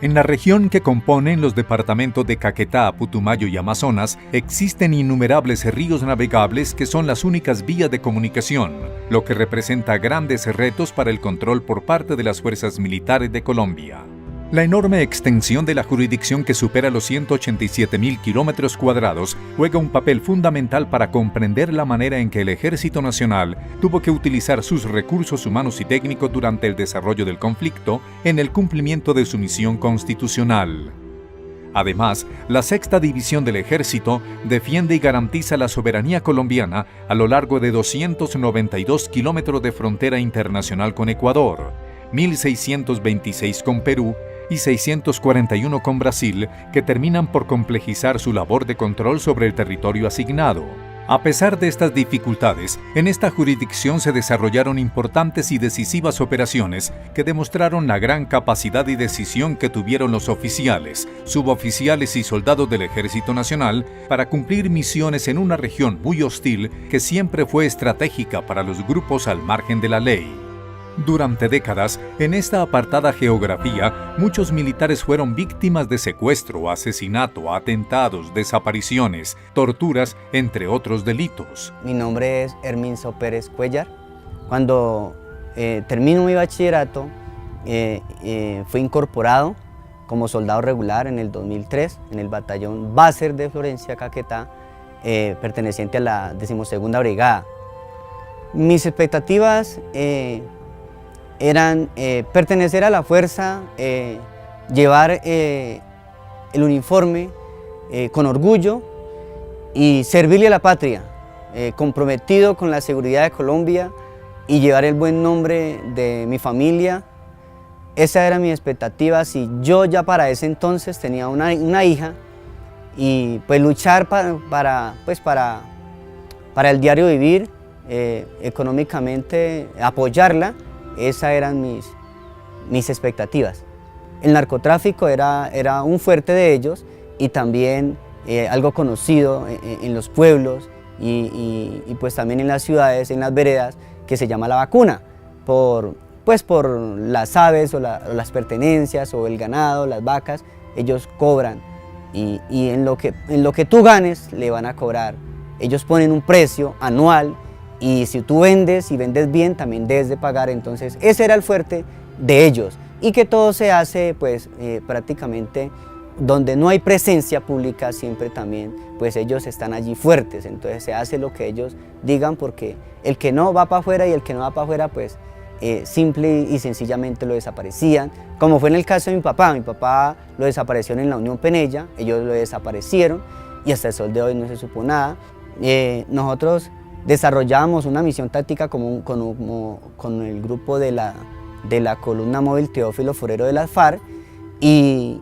En la región que componen los departamentos de Caquetá, Putumayo y Amazonas, existen innumerables ríos navegables que son las únicas vías de comunicación, lo que representa grandes retos para el control por parte de las fuerzas militares de Colombia. La enorme extensión de la jurisdicción que supera los 187.000 kilómetros cuadrados juega un papel fundamental para comprender la manera en que el Ejército Nacional tuvo que utilizar sus recursos humanos y técnicos durante el desarrollo del conflicto en el cumplimiento de su misión constitucional. Además, la Sexta División del Ejército defiende y garantiza la soberanía colombiana a lo largo de 292 kilómetros de frontera internacional con Ecuador, 1.626 con Perú, y 641 con Brasil, que terminan por complejizar su labor de control sobre el territorio asignado. A pesar de estas dificultades, en esta jurisdicción se desarrollaron importantes y decisivas operaciones que demostraron la gran capacidad y decisión que tuvieron los oficiales, suboficiales y soldados del Ejército Nacional para cumplir misiones en una región muy hostil que siempre fue estratégica para los grupos al margen de la ley. Durante décadas, en esta apartada geografía, muchos militares fueron víctimas de secuestro, asesinato, atentados, desapariciones, torturas, entre otros delitos. Mi nombre es Herminzo Pérez Cuellar. Cuando termino mi bachillerato, fui incorporado como soldado regular en el 2003 en el batallón Bácer de Florencia, Caquetá, perteneciente a la 12ª Brigada. Mis expectativas eran pertenecer a la fuerza, llevar el uniforme con orgullo y servirle a la patria, comprometido con la seguridad de Colombia y llevar el buen nombre de mi familia. Esa era mi expectativa. Si yo ya para ese entonces tenía una hija y pues luchar para el diario vivir, económicamente apoyarla. Esas eran mis expectativas. El narcotráfico era un fuerte de ellos y también algo conocido en los pueblos y pues también en las ciudades, en las veredas, que se llama la vacuna, por las aves o las pertenencias o el ganado, las vacas, ellos cobran y en lo que tú ganes le van a cobrar. Ellos ponen un precio anual. Y si tú vendes y vendes bien, también debes de pagar. Entonces ese era el fuerte de ellos. Y que todo se hace pues prácticamente donde no hay presencia pública, siempre también pues ellos están allí fuertes. Entonces se hace lo que ellos digan, porque el que no va para afuera y el que no va para afuera pues simple y sencillamente lo desaparecían. Como fue en el caso de mi papá lo desaparecieron en la Unión Penella, ellos lo desaparecieron y hasta el sol de hoy no se supo nada. Nosotros desarrollamos una misión táctica con el grupo de la columna móvil Teófilo Forero de las FARC, y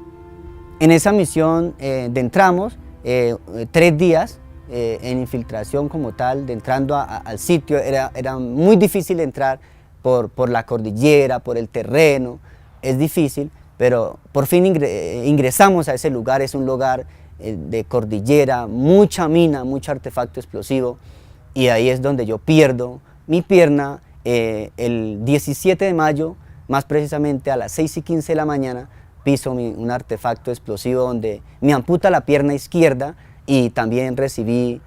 en esa misión entramos 3 días en infiltración como tal, entrando al sitio. Era muy difícil entrar por la cordillera, por el terreno, es difícil, pero por fin ingresamos a ese lugar. Es un lugar de cordillera, mucha mina, mucho artefacto explosivo. Y ahí es donde yo pierdo mi pierna el 17 de mayo, más precisamente a las 6:15 de la mañana, piso un artefacto explosivo donde me amputa la pierna izquierda y también recibí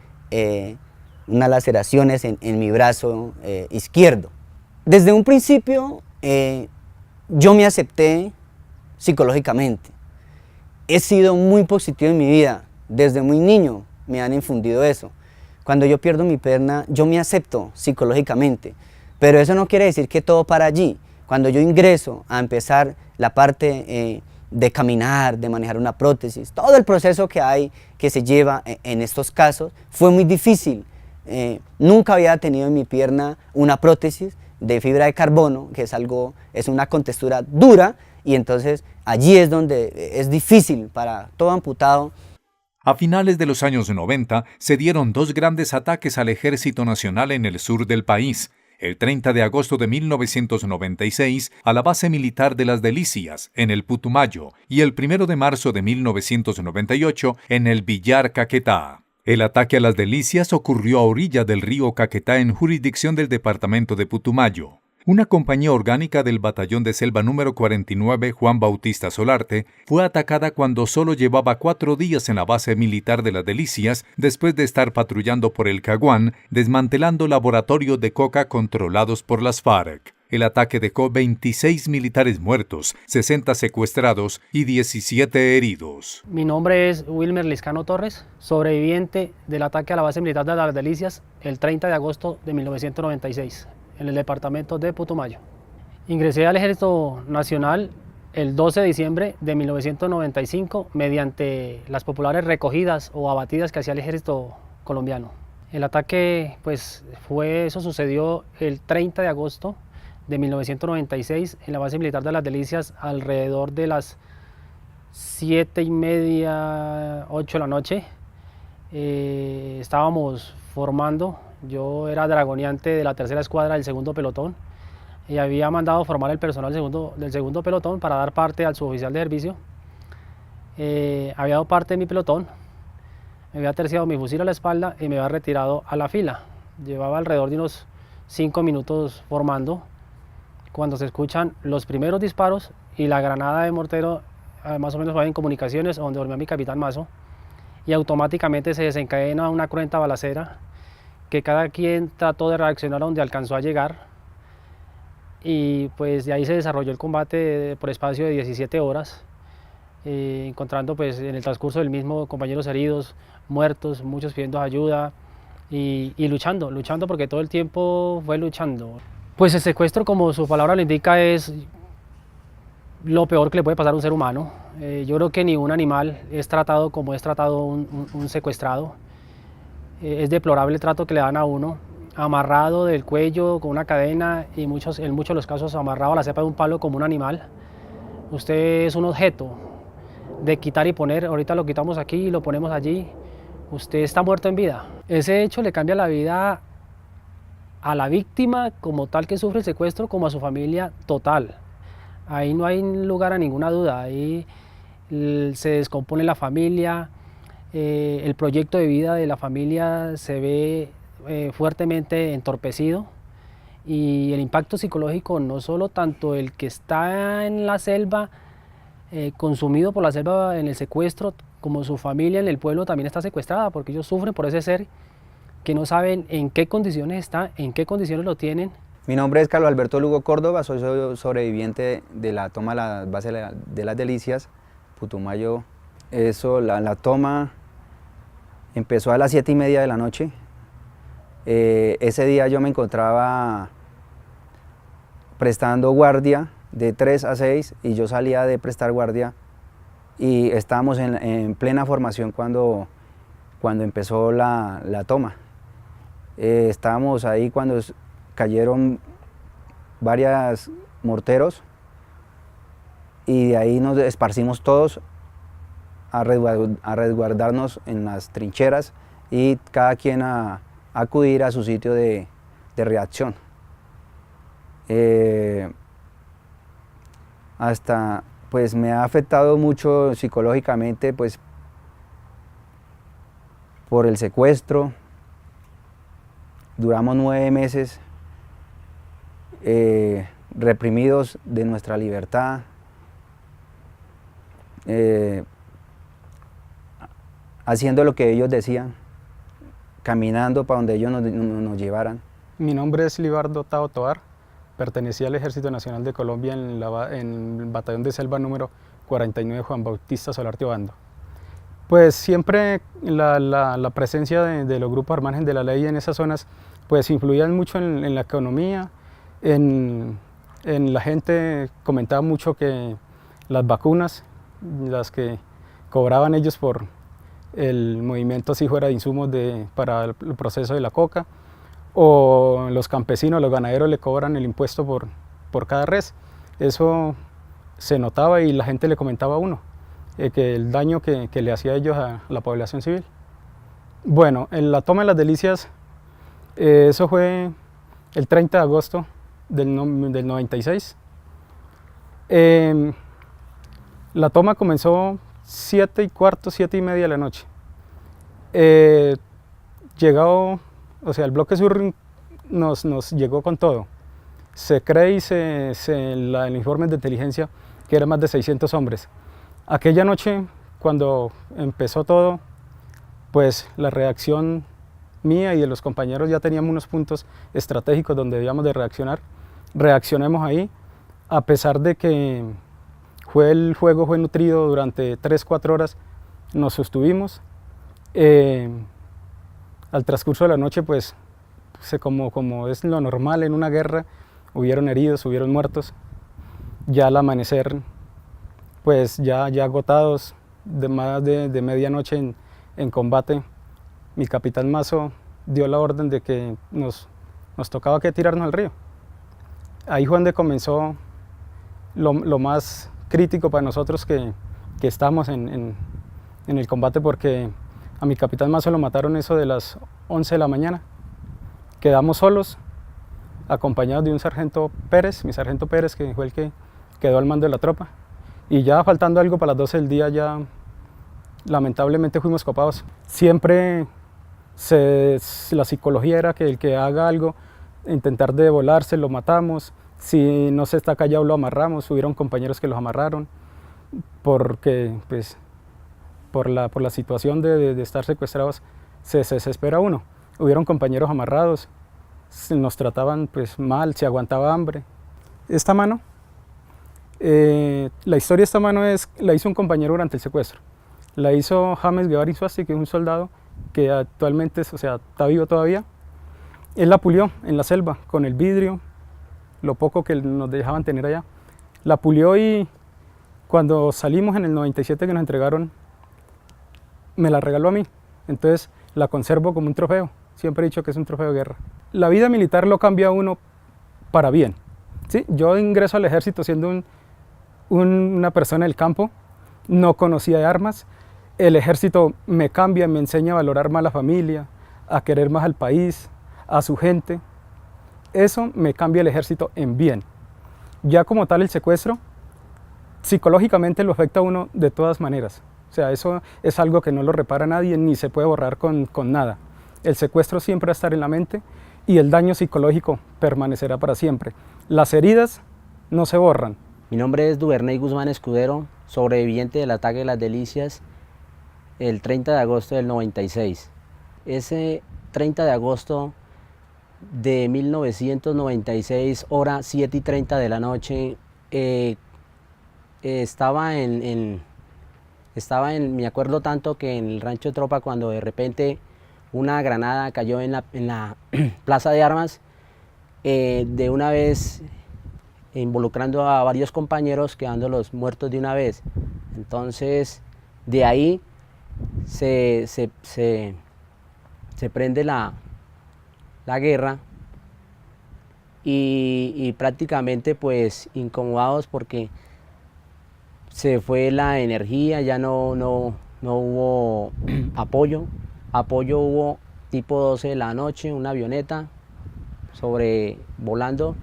unas laceraciones en mi brazo izquierdo. Desde un principio yo me acepté psicológicamente. He sido muy positivo en mi vida, desde muy niño me han infundido eso. Cuando yo pierdo mi pierna, yo me acepto psicológicamente, pero eso no quiere decir que todo para allí. Cuando yo ingreso a empezar la parte de caminar, de manejar una prótesis, todo el proceso que se lleva en estos casos, fue muy difícil. Nunca había tenido en mi pierna una prótesis de fibra de carbono, que es una contextura dura, y entonces allí es donde es difícil para todo amputado. A finales de los años 90 se dieron 2 grandes ataques al Ejército Nacional en el sur del país. El 30 de agosto de 1996 a la base militar de Las Delicias, en el Putumayo, y el 1 de marzo de 1998 en el Villar, Caquetá. El ataque a Las Delicias ocurrió a orillas del río Caquetá en jurisdicción del departamento de Putumayo. Una compañía orgánica del batallón de selva número 49 Juan Bautista Solarte fue atacada cuando solo llevaba 4 días en la base militar de Las Delicias después de estar patrullando por el Caguán, desmantelando laboratorios de coca controlados por las FARC. El ataque dejó 26 militares muertos, 60 secuestrados y 17 heridos. Mi nombre es Wilmer Liscano Torres, sobreviviente del ataque a la base militar de Las Delicias el 30 de agosto de 1996. En el departamento de Putumayo. Ingresé al Ejército Nacional el 12 de diciembre de 1995 mediante las populares recogidas o abatidas que hacía el ejército colombiano. El ataque eso sucedió el 30 de agosto de 1996 en la base militar de Las Delicias alrededor de las 7:30, 8 de la noche. Estábamos formando. Yo era dragoneante de la tercera escuadra del segundo pelotón y había mandado formar el personal del segundo pelotón para dar parte al suboficial de servicio. Había dado parte de mi pelotón, me había terciado mi fusil a la espalda y me había retirado a la fila. Llevaba alrededor de unos 5 minutos formando cuando se escuchan los primeros disparos y la granada de mortero, más o menos en comunicaciones, donde dormía mi capitán Mazo, y automáticamente se desencadena una cruenta balacera que cada quien trató de reaccionar a donde alcanzó a llegar, y pues de ahí se desarrolló el combate por espacio de 17 horas, encontrando pues en el transcurso del mismo compañeros heridos, muertos, muchos pidiendo ayuda y luchando porque todo el tiempo fue luchando. Pues el secuestro, como su palabra lo indica, es lo peor que le puede pasar a un ser humano. Yo creo que ni un animal es tratado como es tratado un secuestrado. Es deplorable el trato que le dan a uno, amarrado del cuello con una cadena y en muchos de los casos amarrado a la cepa de un palo como un animal. Usted es un objeto de quitar y poner, ahorita lo quitamos aquí y lo ponemos allí. Usted está muerto en vida. Ese hecho le cambia la vida a la víctima como tal que sufre el secuestro, como a su familia total. Ahí no hay lugar a ninguna duda, ahí se descompone la familia. El proyecto de vida de la familia se ve fuertemente entorpecido, y el impacto psicológico, no solo tanto el que está en la selva, consumido por la selva en el secuestro, como su familia en el pueblo también está secuestrada, porque ellos sufren por ese ser que no saben en qué condiciones está, en qué condiciones lo tienen. Mi nombre es Carlos Alberto Lugo Córdoba, soy sobreviviente de la toma de la base de Las Delicias, Putumayo. La toma empezó a las 7:30 de la noche. Ese día yo me encontraba prestando guardia de 3 a 6 y yo salía de prestar guardia y estábamos en plena formación cuando empezó la toma. Estábamos ahí cuando cayeron varios morteros y de ahí nos esparcimos todos a resguardarnos en las trincheras y cada quien a acudir a su sitio de reacción. Pues me ha afectado mucho psicológicamente, pues por el secuestro. Duramos 9 meses reprimidos de nuestra libertad, haciendo lo que ellos decían, caminando para donde ellos nos llevaran. Mi nombre es Libardo Tao Tovar, pertenecía al Ejército Nacional de Colombia en el batallón de selva número 49 Juan Bautista Solarte Obando. Pues siempre la presencia de los grupos al margen de la ley en esas zonas pues influían mucho en la economía, en la gente. Comentaba mucho que las vacunas, las que cobraban ellos por el movimiento si fuera de insumos para el proceso de la coca, o los campesinos, los ganaderos le cobran el impuesto por cada res. Eso se notaba y la gente le comentaba a uno que el daño que le hacía a ellos a la población civil. Bueno, en la toma de Las Delicias, eso fue el 30 de agosto del 96. La toma comenzó 7:15, 7:30 de la noche. El bloque sur nos llegó con todo. Se cree y el informe de inteligencia que eran más de 600 hombres. Aquella noche, cuando empezó todo, pues la reacción mía y de los compañeros ya teníamos unos puntos estratégicos donde debíamos de reaccionar. Reaccionemos ahí, a pesar de que el juego fue nutrido durante 3-4 horas, nos sostuvimos. Al transcurso de la noche, pues, como es lo normal en una guerra, hubieron heridos, hubieron muertos. Ya al amanecer, pues ya agotados, de más de medianoche en combate, mi capitán Mazo dio la orden de que nos tocaba que tirarnos al río. Ahí fue donde comenzó lo más crítico para nosotros que estamos en el combate, porque a mi capitán Mazo lo mataron eso de las 11 de la mañana. Quedamos solos, acompañados de un sargento Pérez, mi sargento Pérez, que fue el que quedó al mando de la tropa. Y ya faltando algo para las 12 del día, ya lamentablemente fuimos copados. Siempre la psicología era que el que haga algo, intentar de volarse, lo matamos. Si no se está callado, lo amarramos. Hubieron compañeros que los amarraron, porque pues, por la situación de estar secuestrados se desespera uno. Hubieron compañeros amarrados, nos trataban pues mal, se aguantaba hambre. Esta mano, la historia de esta mano la hizo un compañero durante el secuestro. La hizo James Guevara Insuasti, que es un soldado que actualmente está vivo todavía. Él la pulió en la selva con el vidrio, lo poco que nos dejaban tener allá. La pulió y cuando salimos en el 97 que nos entregaron, me la regaló a mí. Entonces la conservo como un trofeo. Siempre he dicho que es un trofeo de guerra. La vida militar lo cambia a uno para bien. ¿Sí? Yo ingreso al ejército siendo una persona del campo, no conocía de armas. El ejército me cambia, me enseña a valorar más a la familia, a querer más al país, a su gente. Eso me cambia el ejército en bien. Ya como tal el secuestro, psicológicamente lo afecta a uno de todas maneras. O sea, eso es algo que no lo repara nadie ni se puede borrar con nada. El secuestro siempre va a estar en la mente y el daño psicológico permanecerá para siempre. Las heridas no se borran. Mi nombre es Duvernay Guzmán Escudero, sobreviviente del ataque de las Delicias el 30 de agosto del 96. Ese 30 de agosto de 1996, hora 7:30 de la noche, me acuerdo tanto que en el rancho de tropa, cuando de repente una granada cayó en la plaza de armas, de una vez involucrando a varios compañeros, quedándolos muertos de una vez. Entonces, de ahí se prende la guerra y prácticamente pues incomodados porque se fue la energía, ya no hubo apoyo. Apoyo hubo tipo 12 de la noche, una avioneta volando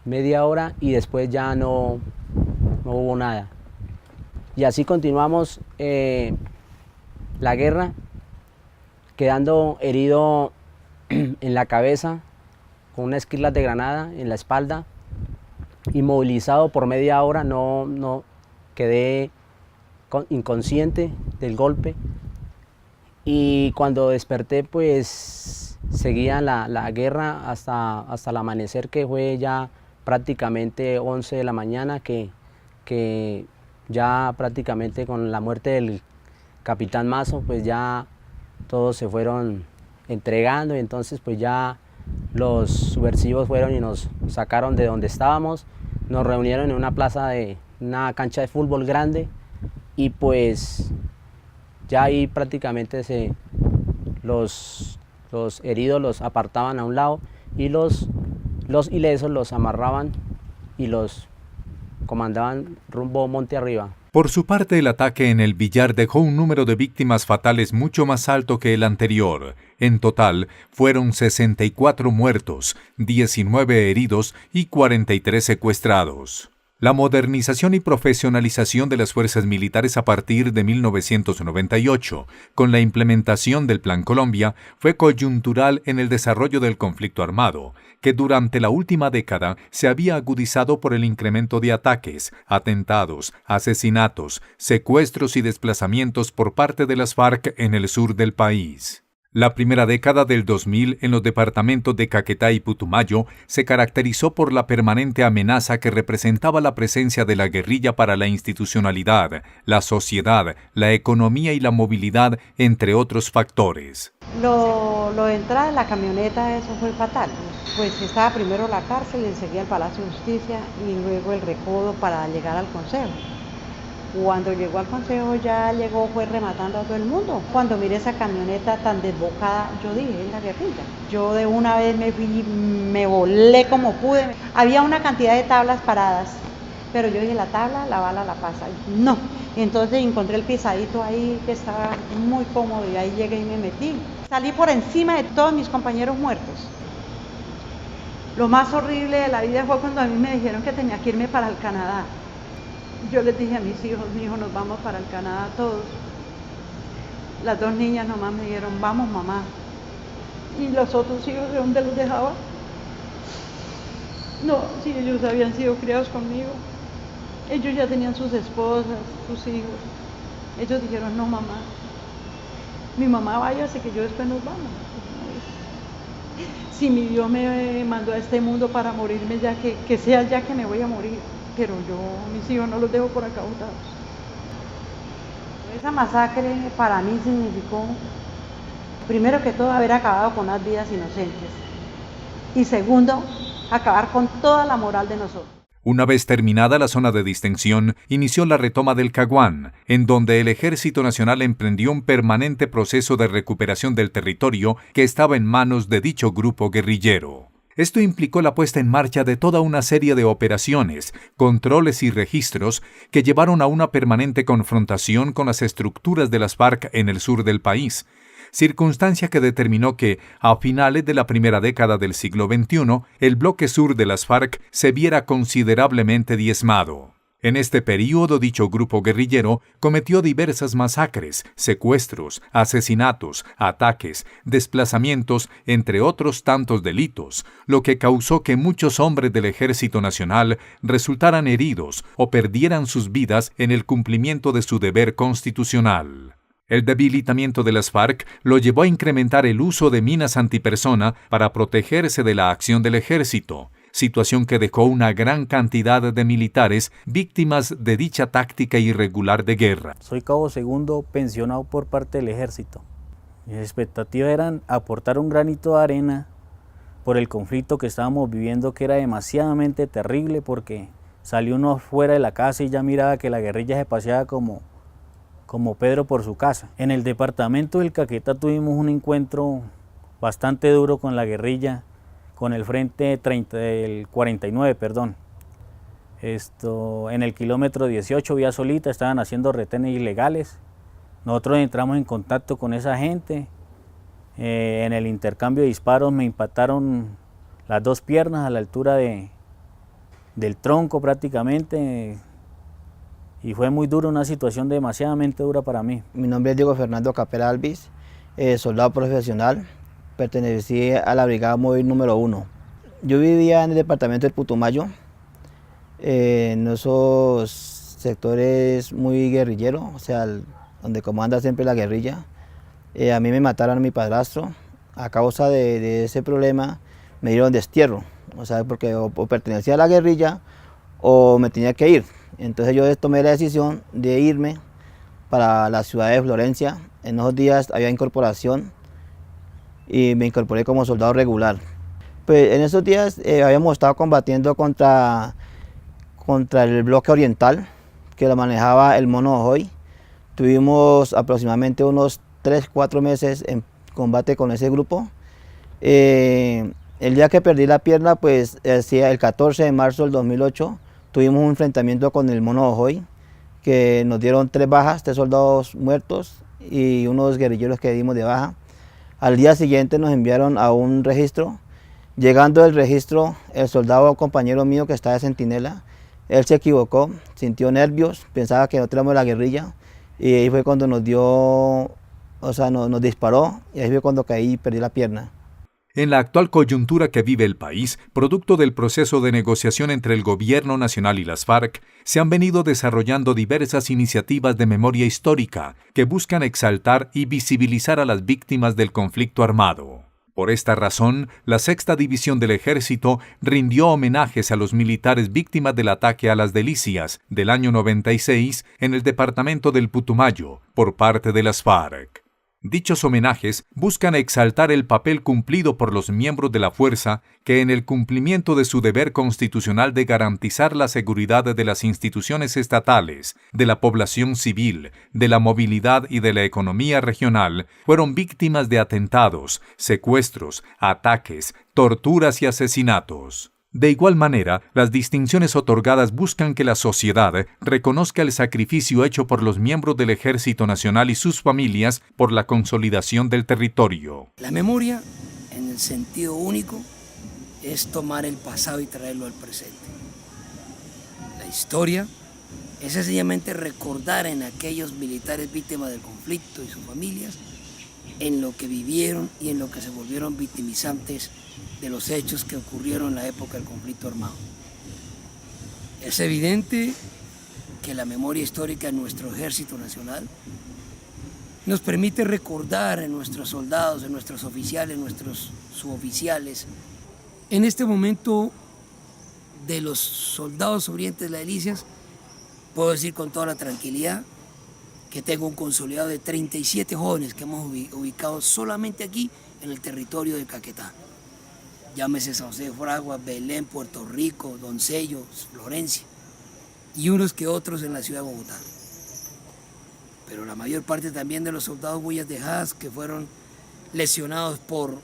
media hora y después ya no hubo nada. Y así continuamos la guerra, quedando herido en la cabeza, con una esquirla de granada en la espalda, inmovilizado por media hora, no quedé inconsciente del golpe. Y cuando desperté, pues seguía la guerra hasta el amanecer, que fue ya prácticamente 11 de la mañana, que ya prácticamente con la muerte del capitán Mazo, pues ya todos se fueron entregando, y entonces pues ya los subversivos fueron y nos sacaron de donde estábamos, nos reunieron en una una cancha de fútbol grande, y pues ya ahí prácticamente los heridos los apartaban a un lado y los ilesos los amarraban y los comandaban rumbo monte arriba. Por su parte, el ataque en el Villar dejó un número de víctimas fatales mucho más alto que el anterior. En total, fueron 64 muertos, 19 heridos y 43 secuestrados. La modernización y profesionalización de las fuerzas militares a partir de 1998, con la implementación del Plan Colombia, fue coyuntural en el desarrollo del conflicto armado, que durante la última década se había agudizado por el incremento de ataques, atentados, asesinatos, secuestros y desplazamientos por parte de las FARC en el sur del país. La primera década del 2000 en los departamentos de Caquetá y Putumayo se caracterizó por la permanente amenaza que representaba la presencia de la guerrilla para la institucionalidad, la sociedad, la economía y la movilidad, entre otros factores. Lo de entrar en la camioneta, eso fue fatal. Pues estaba primero la cárcel, enseguida el Palacio de Justicia y luego el recodo para llegar al Consejo. Cuando llegó al Consejo fue rematando a todo el mundo. Cuando miré esa camioneta tan desbocada, yo dije, es la guerrilla. Yo de una vez me volé como pude. Había una cantidad de tablas paradas, pero yo dije, la tabla, la bala la pasa. No, entonces encontré el pisadito ahí que estaba muy cómodo y ahí llegué y me metí. Salí por encima de todos mis compañeros muertos. Lo más horrible de la vida fue cuando a mí me dijeron que tenía que irme para el Canadá. Yo les dije a mis hijos, nos vamos para el Canadá todos. Las dos niñas nomás me dijeron, vamos mamá. ¿Y los otros hijos de dónde los dejaba? No, si ellos habían sido criados conmigo. Ellos ya tenían sus esposas, sus hijos. Ellos dijeron, no mamá, mi mamá váyase que yo después nos vamos. Si mi Dios me mandó a este mundo para morirme, ya que sea ya que me voy a morir. Pero yo, mis hijos no los dejo por acá botados. Esa masacre para mí significó, primero que todo, haber acabado con las vidas inocentes. Y segundo, acabar con toda la moral de nosotros. Una vez terminada la zona de distensión, inició la retoma del Caguán, en donde el Ejército Nacional emprendió un permanente proceso de recuperación del territorio que estaba en manos de dicho grupo guerrillero. Esto implicó la puesta en marcha de toda una serie de operaciones, controles y registros que llevaron a una permanente confrontación con las estructuras de las FARC en el sur del país, circunstancia que determinó que, a finales de la primera década del siglo XXI, el bloque sur de las FARC se viera considerablemente diezmado. En este período, dicho grupo guerrillero cometió diversas masacres, secuestros, asesinatos, ataques, desplazamientos, entre otros tantos delitos, lo que causó que muchos hombres del Ejército Nacional resultaran heridos o perdieran sus vidas en el cumplimiento de su deber constitucional. El debilitamiento de las FARC lo llevó a incrementar el uso de minas antipersona para protegerse de la acción del ejército, situación que dejó una gran cantidad de militares víctimas de dicha táctica irregular de guerra. Soy cabo segundo pensionado por parte del ejército. Mis expectativas eran aportar un granito de arena por el conflicto que estábamos viviendo, que era demasiadamente terrible, porque salió uno fuera de la casa y ya miraba que la guerrilla se paseaba como Pedro por su casa. En el departamento del Caquetá tuvimos un encuentro bastante duro con la guerrilla, con el frente 49, perdón. En el kilómetro 18, vía solita, estaban haciendo retenes ilegales. Nosotros entramos en contacto con esa gente. En el intercambio de disparos me impactaron las dos piernas a la altura del tronco prácticamente. Y fue muy duro, una situación demasiadamente dura para mí. Mi nombre es Diego Fernando Capela Alvis, soldado profesional. Pertenecí a la Brigada Móvil número 1. Yo vivía en el departamento del Putumayo, en esos sectores muy guerrilleros, o sea, donde comanda siempre la guerrilla. A mí me mataron a mi padrastro. A causa de ese problema me dieron destierro, o sea, porque o pertenecía a la guerrilla o me tenía que ir. Entonces yo tomé la decisión de irme para la ciudad de Florencia. En esos días había incorporación y me incorporé como soldado regular. Pues en esos días habíamos estado combatiendo contra el bloque oriental, que lo manejaba el Mono Ojoy. Tuvimos aproximadamente unos 3-4 meses en combate con ese grupo. El día que perdí la pierna, pues el 14 de marzo del 2008, tuvimos un enfrentamiento con el Mono Ojoy, que nos dieron 3 bajas, 3 soldados muertos y unos guerrilleros que dimos de baja. Al día siguiente nos enviaron a un registro. Llegando al registro, el soldado compañero mío que estaba de centinela Él se equivocó, sintió nervios, pensaba que nosotros éramos la guerrilla y ahí fue cuando nos dio, o sea, nos disparó y ahí fue cuando caí y perdí la pierna. En la actual coyuntura que vive el país, producto del proceso de negociación entre el Gobierno Nacional y las FARC, se han venido desarrollando diversas iniciativas de memoria histórica que buscan exaltar y visibilizar a las víctimas del conflicto armado. Por esta razón, la Sexta División del Ejército rindió homenajes a los militares víctimas del ataque a Las Delicias del año 96 en el departamento del Putumayo por parte de las FARC. Dichos homenajes buscan exaltar el papel cumplido por los miembros de la fuerza que en el cumplimiento de su deber constitucional de garantizar la seguridad de las instituciones estatales, de la población civil, de la movilidad y de la economía regional, fueron víctimas de atentados, secuestros, ataques, torturas y asesinatos. De igual manera, las distinciones otorgadas buscan que la sociedad reconozca el sacrificio hecho por los miembros del Ejército Nacional y sus familias por la consolidación del territorio. La memoria, en el sentido único, es tomar el pasado y traerlo al presente. La historia es sencillamente recordar en aquellos militares víctimas del conflicto y sus familias en lo que vivieron y en lo que se volvieron victimizantes de los hechos que ocurrieron en la época del conflicto armado. Es evidente que la memoria histórica de nuestro Ejército Nacional nos permite recordar en nuestros soldados, en nuestros oficiales, en nuestros suboficiales. En este momento de los soldados sobrevivientes de Las Delicias, puedo decir con toda la tranquilidad que tengo un consolidado de 37 jóvenes que hemos ubicado solamente aquí en el territorio de Caquetá. Llámese San José de Fragua, Belén, Puerto Rico, Doncello, Florencia y unos que otros en la ciudad de Bogotá. Pero la mayor parte también de los soldados huellas dejadas que fueron lesionados por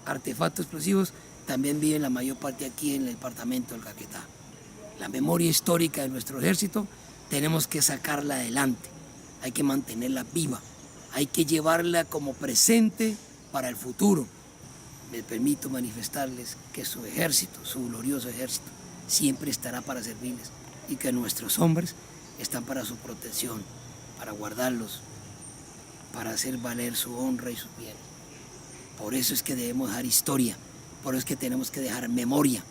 artefactos explosivos también viven la mayor parte aquí en el departamento del Caquetá. La memoria histórica de nuestro ejército tenemos que sacarla adelante. Hay que mantenerla viva, hay que llevarla como presente para el futuro. Me permito manifestarles que su ejército, su glorioso ejército, siempre estará para servirles y que nuestros hombres están para su protección, para guardarlos, para hacer valer su honra y su bien. Por eso es que debemos dejar historia, por eso es que tenemos que dejar memoria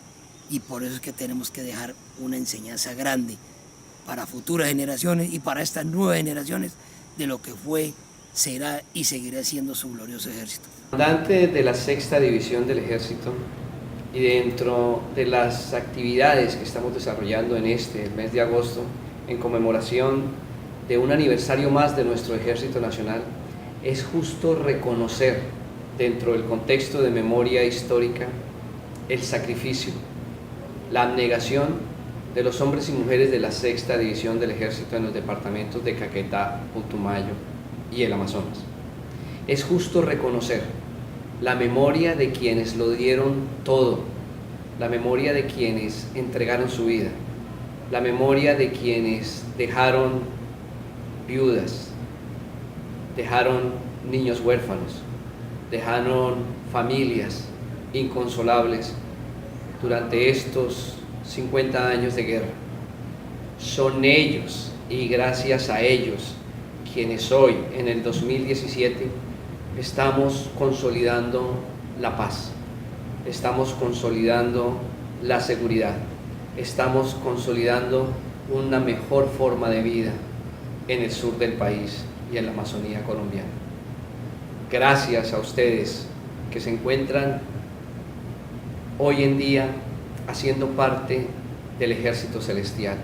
y por eso es que tenemos que dejar una enseñanza grande para futuras generaciones y para estas nuevas generaciones de lo que fue, será y seguirá siendo su glorioso ejército. Comandante de la Sexta División del Ejército y dentro de las actividades que estamos desarrollando en el mes de agosto en conmemoración de un aniversario más de nuestro Ejército Nacional, es justo reconocer dentro del contexto de memoria histórica el sacrificio, la abnegación de los hombres y mujeres de la Sexta División del Ejército en los departamentos de Caquetá, Putumayo y el Amazonas. Es justo reconocer la memoria de quienes lo dieron todo, la memoria de quienes entregaron su vida, la memoria de quienes dejaron viudas, dejaron niños huérfanos, dejaron familias inconsolables durante estos 50 años de guerra. Son ellos y gracias a ellos quienes hoy, en el 2017, estamos consolidando la paz, estamos consolidando la seguridad, estamos consolidando una mejor forma de vida en el sur del país y en la Amazonía colombiana. Gracias a ustedes que se encuentran hoy en día haciendo parte del Ejército Celestial.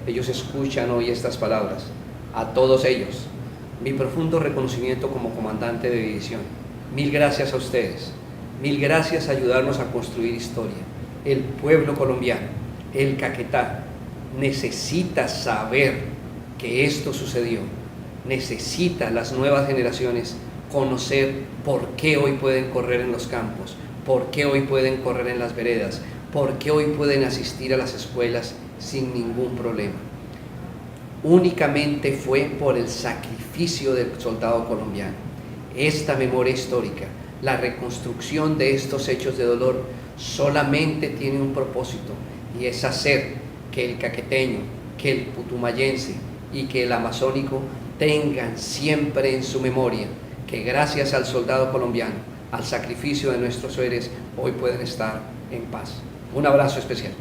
Ellos escuchan hoy estas palabras. A todos ellos, mi profundo reconocimiento como comandante de división. Mil gracias a ustedes. Mil gracias a ayudarnos a construir historia. El pueblo colombiano, el Caquetá, necesita saber que esto sucedió. Necesita las nuevas generaciones conocer por qué hoy pueden correr en los campos, por qué hoy pueden correr en las veredas, por qué hoy pueden asistir a las escuelas sin ningún problema. Únicamente fue por el sacrificio del soldado colombiano. Esta memoria histórica, la reconstrucción de estos hechos de dolor, solamente tiene un propósito, y es hacer que el caqueteño, que el putumayense y que el amazónico tengan siempre en su memoria que gracias al soldado colombiano, al sacrificio de nuestros héroes, hoy pueden estar en paz. Un abrazo especial.